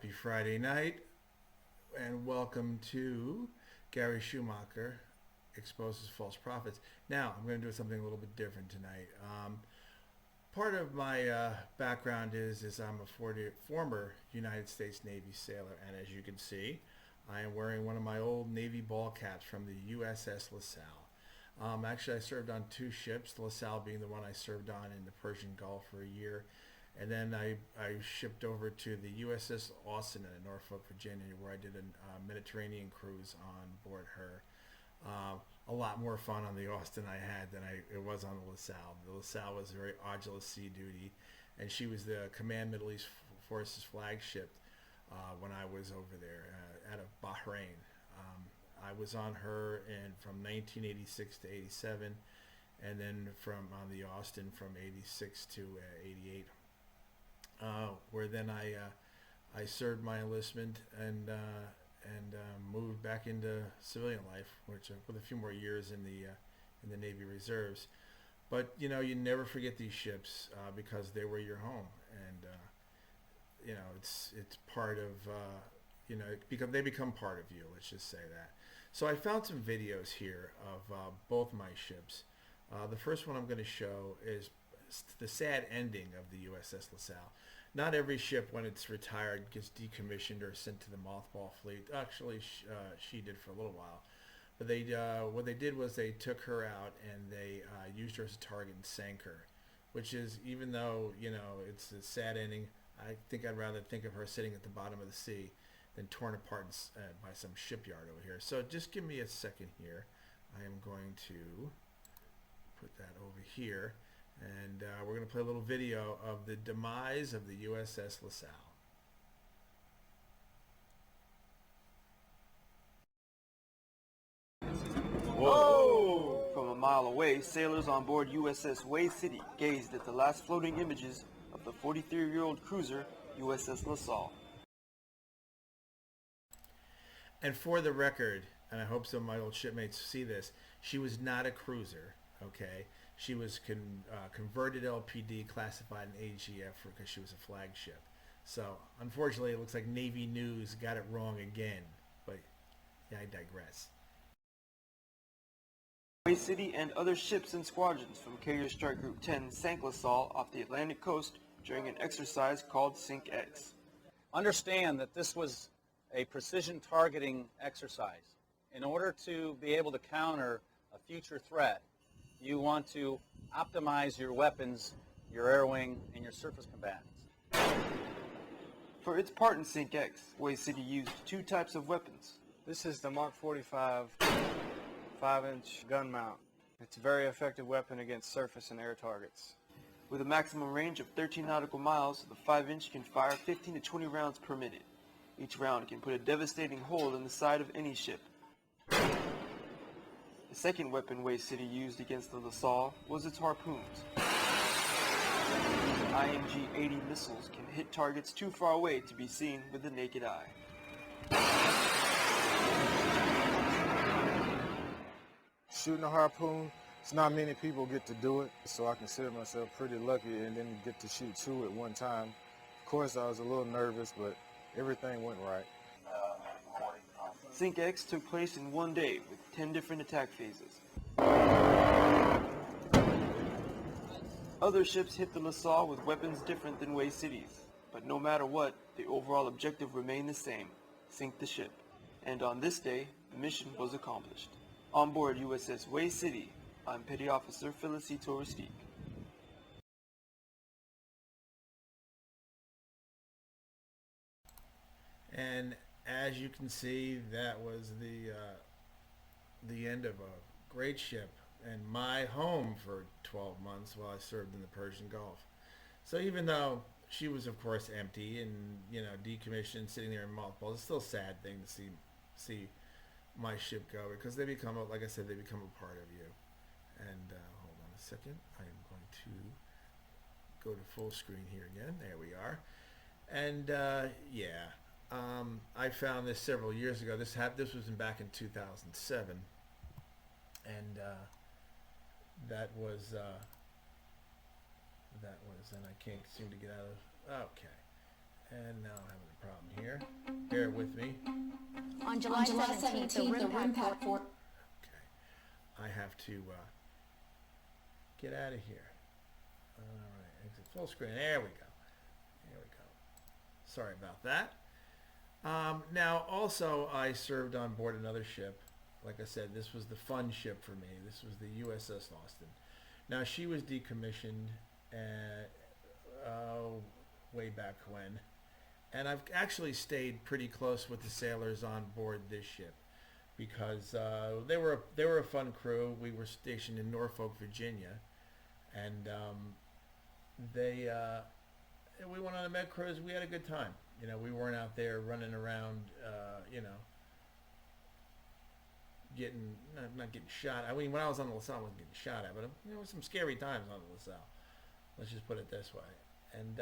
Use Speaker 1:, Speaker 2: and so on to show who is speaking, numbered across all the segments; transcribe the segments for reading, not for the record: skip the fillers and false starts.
Speaker 1: Happy Friday night, and welcome to Gary Schumacher Exposes False Prophets. Now, I'm going to do something a little bit different tonight. Part of my background is I'm a former United States Navy sailor, and as you can see, I am wearing one of my old Navy ball caps from the USS LaSalle. Actually, I served on two ships, the LaSalle being the one I served on in the Persian Gulf for a year. And then I shipped over to the USS Austin in Norfolk, Virginia, where I did a Mediterranean cruise on board her. A lot more fun on the Austin I had than it was on the LaSalle. The LaSalle was very arduous sea duty, and she was the Command Middle East Forces flagship when I was over there out of Bahrain. I was on her from 1986 to 87, and then on the Austin from 86 to 88. Where then I served my enlistment and moved back into civilian life, which with a few more years in the Navy Reserves. But you never forget these ships because they were your home, and it's part of they become part of you. Let's just say that. So I found some videos here of both my ships. The first one I'm going to show is the sad ending of the USS LaSalle. Not every ship, when it's retired, gets decommissioned or sent to the mothball fleet. Actually, she did for a little while. But what they did was they took her out and they used her as a target and sank her. Which is, even though it's a sad ending, I think I'd rather think of her sitting at the bottom of the sea than torn apart by some shipyard over here. So just give me a second here. I am going to put that over here. And we're going to play a little video of the demise of the USS LaSalle.
Speaker 2: Whoa! From a mile away, sailors on board USS Way City gazed at the last floating images of the 43-year-old cruiser USS LaSalle.
Speaker 1: And for the record, and I hope some of my old shipmates see this, she was not a cruiser, okay? She was converted LPD, classified in AGF because she was a flagship. So, unfortunately, it looks like Navy News got it wrong again. But, yeah, I digress.
Speaker 2: Way City and other ships and squadrons from Carrier Strike Group 10 sank LaSalle off the Atlantic coast during an exercise called Sink X.
Speaker 3: Understand that this was a precision targeting exercise. In order to be able to counter a future threat, you want to optimize your weapons, your air wing, and your surface combatants.
Speaker 2: For its part in Sink X, Way City used two types of weapons.
Speaker 4: This is the Mark 45 5-inch gun mount. It's a very effective weapon against surface and air targets.
Speaker 2: With a maximum range of 13 nautical miles, the 5-inch can fire 15 to 20 rounds per minute. Each round can put a devastating hole in the side of any ship. The second weapon Way City used against the LaSalle was its harpoons. IMG-80 missiles can hit targets too far away to be seen with the naked eye.
Speaker 4: Shooting a harpoon, it's not many people get to do it, so I consider myself pretty lucky and then get to shoot two at one time. Of course, I was a little nervous, but everything went right.
Speaker 2: Sink X took place in one day with 10 different attack phases. Other ships hit the LaSalle with weapons different than Way City's, but no matter what, the overall objective remained the same: sink the ship. And on this day, the mission was accomplished. On board USS Way City, I'm Petty Officer Felicito Rustique.
Speaker 1: And as you can see, that was the end of a great ship and my home for 12 months while I served in the Persian Gulf. So even though she was, of course, empty and decommissioned, sitting there in mothballs, it's still a sad thing to see my ship go, because they become, like I said, they become a part of you. And hold on a second, I am going to go to full screen here again. There we are. And yeah. I found this several years ago. This was back in 2007, and that was, and I can't seem to get out of. Okay, And now I'm having a problem here. Bear with me.
Speaker 5: On July 17th, the rim pack for...
Speaker 1: Okay. I have to get out of here. All right. Exit full screen. There we go. There we go. Sorry about that. Now, also, I served on board another ship. Like I said, this was the fun ship for me. This was the USS Austin. Now, she was decommissioned way back when. And I've actually stayed pretty close with the sailors on board this ship because they were a fun crew. We were stationed in Norfolk, Virginia, and we went on a med cruise. We had a good time. You know, we weren't out there running around, not getting shot. I mean, when I was on the LaSalle, I wasn't getting shot at, but there were some scary times on the LaSalle. Let's just put it this way. And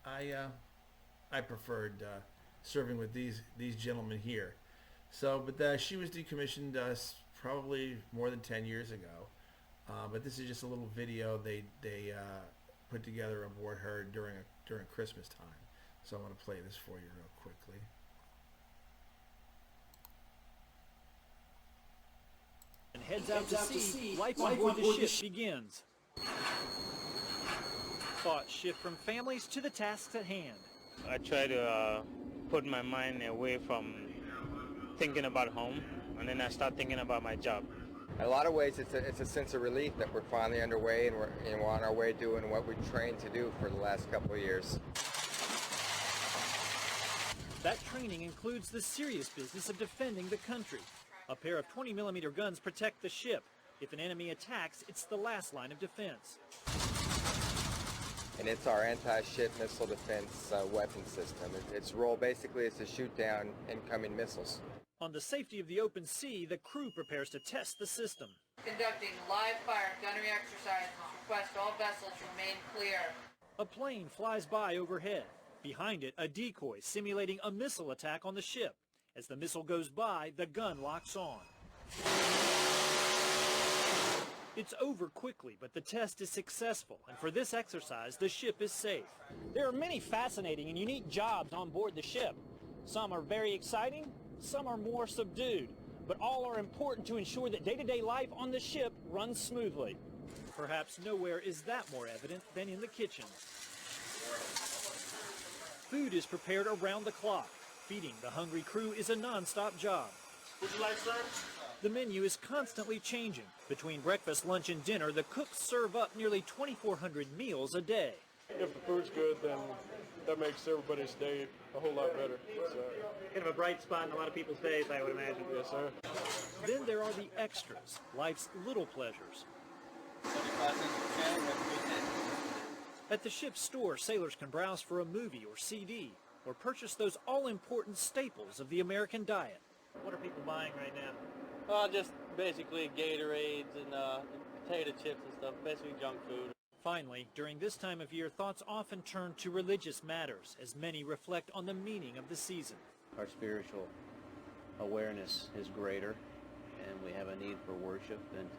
Speaker 1: I preferred serving with these gentlemen here. So, but she was decommissioned probably more than 10 years ago. But this is just a little video they put together aboard her during Christmas time. So I want to play this for you real quickly.
Speaker 6: And heads out to sea, life on board the ship begins. Thoughts shift from families to the tasks at hand.
Speaker 7: I try to put my mind away from thinking about home, and then I start thinking about my job.
Speaker 8: In a lot of ways, it's a sense of relief that we're finally underway and we're on our way doing what we trained to do for the last couple of years.
Speaker 6: That training includes the serious business of defending the country. A pair of 20mm guns protect the ship. If an enemy attacks, it's the last line of defense.
Speaker 8: And it's our anti-ship missile defense weapon system. Its role basically is to shoot down incoming missiles.
Speaker 6: On the safety of the open sea, the crew prepares to test the system.
Speaker 9: Conducting live fire gunnery exercises. Request all vessels remain clear.
Speaker 6: A plane flies by overhead. Behind it, a decoy simulating a missile attack on the ship. As the missile goes by, the gun locks on. It's over quickly, but the test is successful, and for this exercise, the ship is safe.
Speaker 10: There are many fascinating and unique jobs on board the ship. Some are very exciting, some are more subdued, but all are important to ensure that day-to-day life on the ship runs smoothly.
Speaker 6: Perhaps nowhere is that more evident than in the kitchen. Food is prepared around the clock. Feeding the hungry crew is a non-stop job.
Speaker 7: Would you like, sir?
Speaker 6: The menu is constantly changing. Between breakfast, lunch, and dinner, the cooks serve up nearly 2,400 meals a day.
Speaker 11: If the food's good, then that makes everybody's day a whole lot better. So.
Speaker 12: Kind of a bright spot in a lot of people's days, I would imagine.
Speaker 11: Yes, sir.
Speaker 6: Then there are the extras, life's little pleasures. At the ship's store, sailors can browse for a movie or CD, or purchase those all-important staples of the American diet.
Speaker 12: What are people buying right now?
Speaker 13: Just basically Gatorades and potato chips and stuff, basically junk food.
Speaker 6: Finally, during this time of year, thoughts often turn to religious matters, as many reflect on the meaning of the season.
Speaker 14: Our spiritual awareness is greater, and we have a need for worship and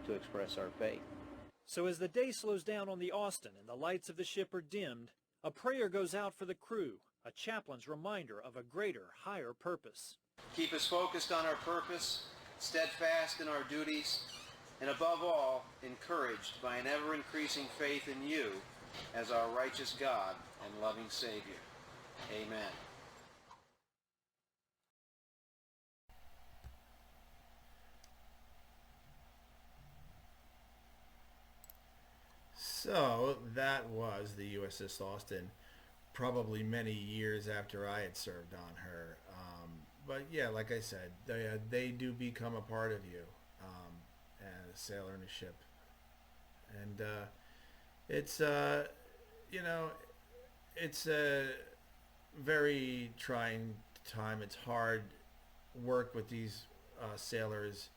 Speaker 14: to express our faith.
Speaker 6: So as the day slows down on the Austin and the lights of the ship are dimmed, a prayer goes out for the crew, a chaplain's reminder of a greater, higher purpose.
Speaker 15: Keep us focused on our purpose, steadfast in our duties, and above all, encouraged by an ever-increasing faith in you as our righteous God and loving Savior. Amen.
Speaker 1: So that was the USS Austin, probably many years after I had served on her. But yeah, like I said, they do become a part of you as a sailor in a ship. And it's, it's a very trying time. It's hard work with these sailors,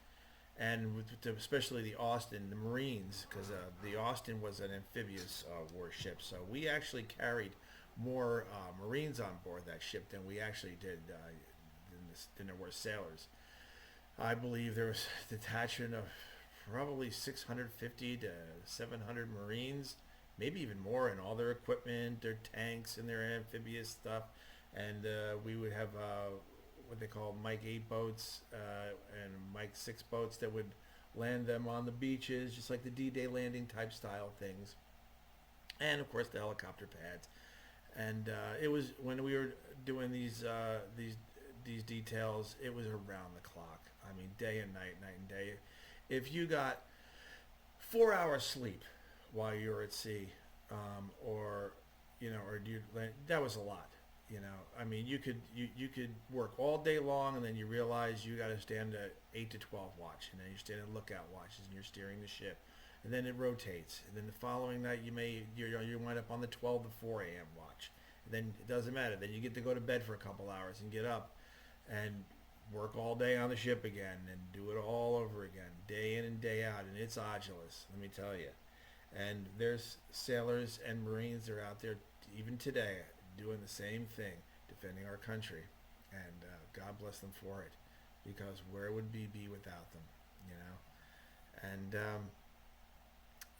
Speaker 1: and especially the Austin, the Marines, because the Austin was an amphibious warship. So we actually carried more Marines on board that ship than we actually did than there were sailors. I believe there was a detachment of probably 650 to 700 Marines, maybe even more, and all their equipment, their tanks and their amphibious stuff. And we would have what they call Mike 8 boats and Mike 6 boats that would land them on the beaches, just like the D-Day landing type style things. And of course the helicopter pads. And it was, when we were doing these details, it was around the clock. I mean, day and night, night and day. If you got 4 hours sleep while you were at sea, or that was a lot. I mean, you could work all day long, and then you realize you got to stand at 8 to 12 watch, and then you stand at lookout watches, and you're steering the ship, and then it rotates, and then the following night you wind up on the 12 to 4 a.m. watch, and then it doesn't matter. Then you get to go to bed for a couple hours and get up and work all day on the ship again and do it all over again, day in and day out, and it's arduous, let me tell you. And there's sailors and Marines that are out there even today doing the same thing, defending our country, and God bless them for it, because where would we be without them, And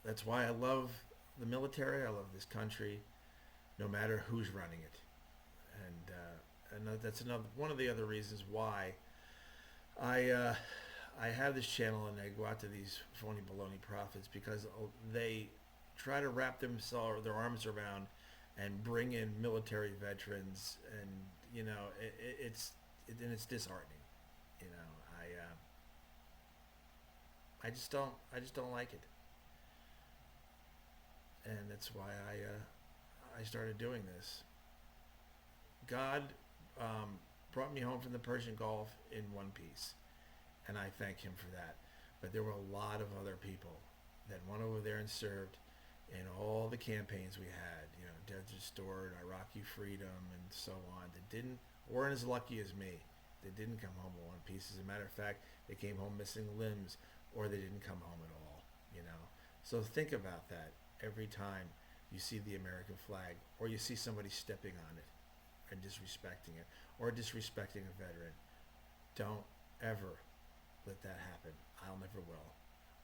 Speaker 1: that's why I love the military. I love this country, no matter who's running it. And that's one of the other reasons why I have this channel and I go out to these phony baloney prophets, because they try to wrap their arms around and bring in military veterans, and it's disheartening. I just don't like it, and that's why I started doing this. God brought me home from the Persian Gulf in one piece, and I thank him for that. But there were a lot of other people that went over there and served in all the campaigns we had, Desert Storm, Iraqi Freedom, and so on, that weren't as lucky as me. They didn't come home in one piece. As a matter of fact, they came home missing limbs, or they didn't come home at all, So think about that every time you see the American flag, or you see somebody stepping on it and disrespecting it, or disrespecting a veteran. Don't ever let that happen. I'll never will.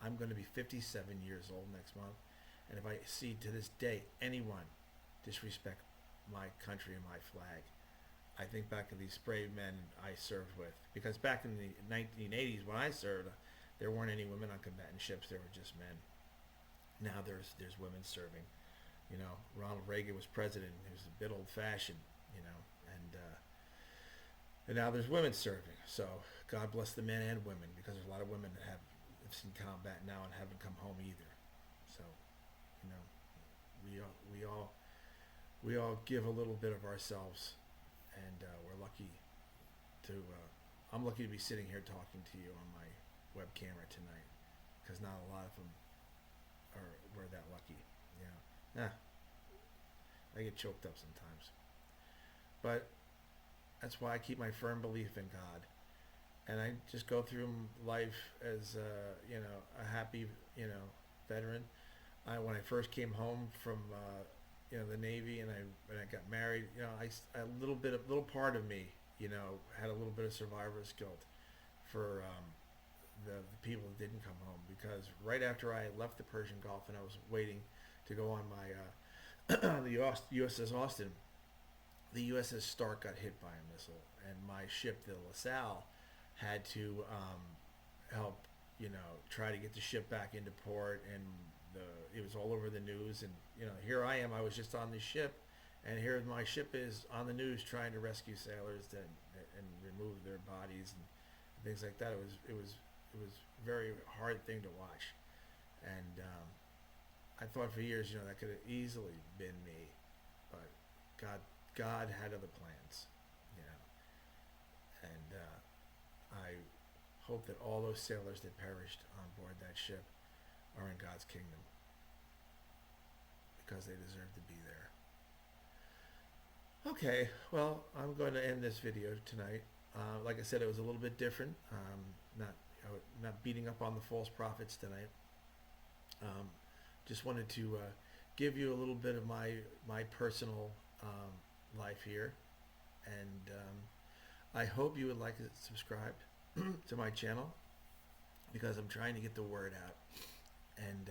Speaker 1: I'm going to be 57 years old next month, and if I see to this day anyone disrespect my country and my flag, I think back of these brave men I served with, because back in the 1980s when I served, there weren't any women on combatant ships. There were just men. Now there's women serving. Ronald Reagan was president. He was a bit old-fashioned, and now there's women serving. So God bless the men and women, because there's a lot of women that have seen combat now and haven't come home either. So, we all give a little bit of ourselves, and we're lucky to. I'm lucky to be sitting here talking to you on my web camera tonight, because not a lot of them were that lucky. I get choked up sometimes, but that's why I keep my firm belief in God, and I just go through life as a happy veteran. When I first came home from the Navy, and I got married, a little part of me had a little bit of survivor's guilt for the people that didn't come home, because right after I left the Persian Gulf and I was waiting to go on my the USS Austin, the USS Stark got hit by a missile, and my ship, the LaSalle, had to help try to get the ship back into port, and it was all over the news. And here I am, I was just on the ship, and here my ship is on the news trying to rescue sailors and remove their bodies and things like that. It was a very hard thing to watch, and I thought for years, that could have easily been me, but God had other plans, and I hope that all those sailors that perished on board that ship are in God's kingdom, because they deserve to be there. Okay, well, I'm going to end this video tonight. Like I said, it was a little bit different. Not beating up on the false prophets tonight. Just wanted to give you a little bit of my personal life here, and I hope you would like to subscribe to my channel, because I'm trying to get the word out. and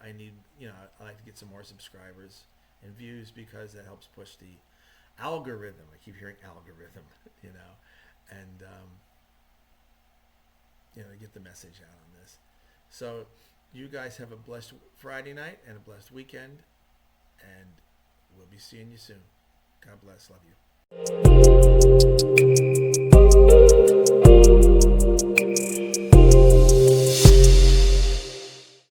Speaker 1: I need, I like to get some more subscribers and views because that helps push the algorithm. I keep hearing algorithm, and get the message out on this. So you guys have a blessed Friday night and a blessed weekend, and we'll be seeing you soon. God bless. Love you.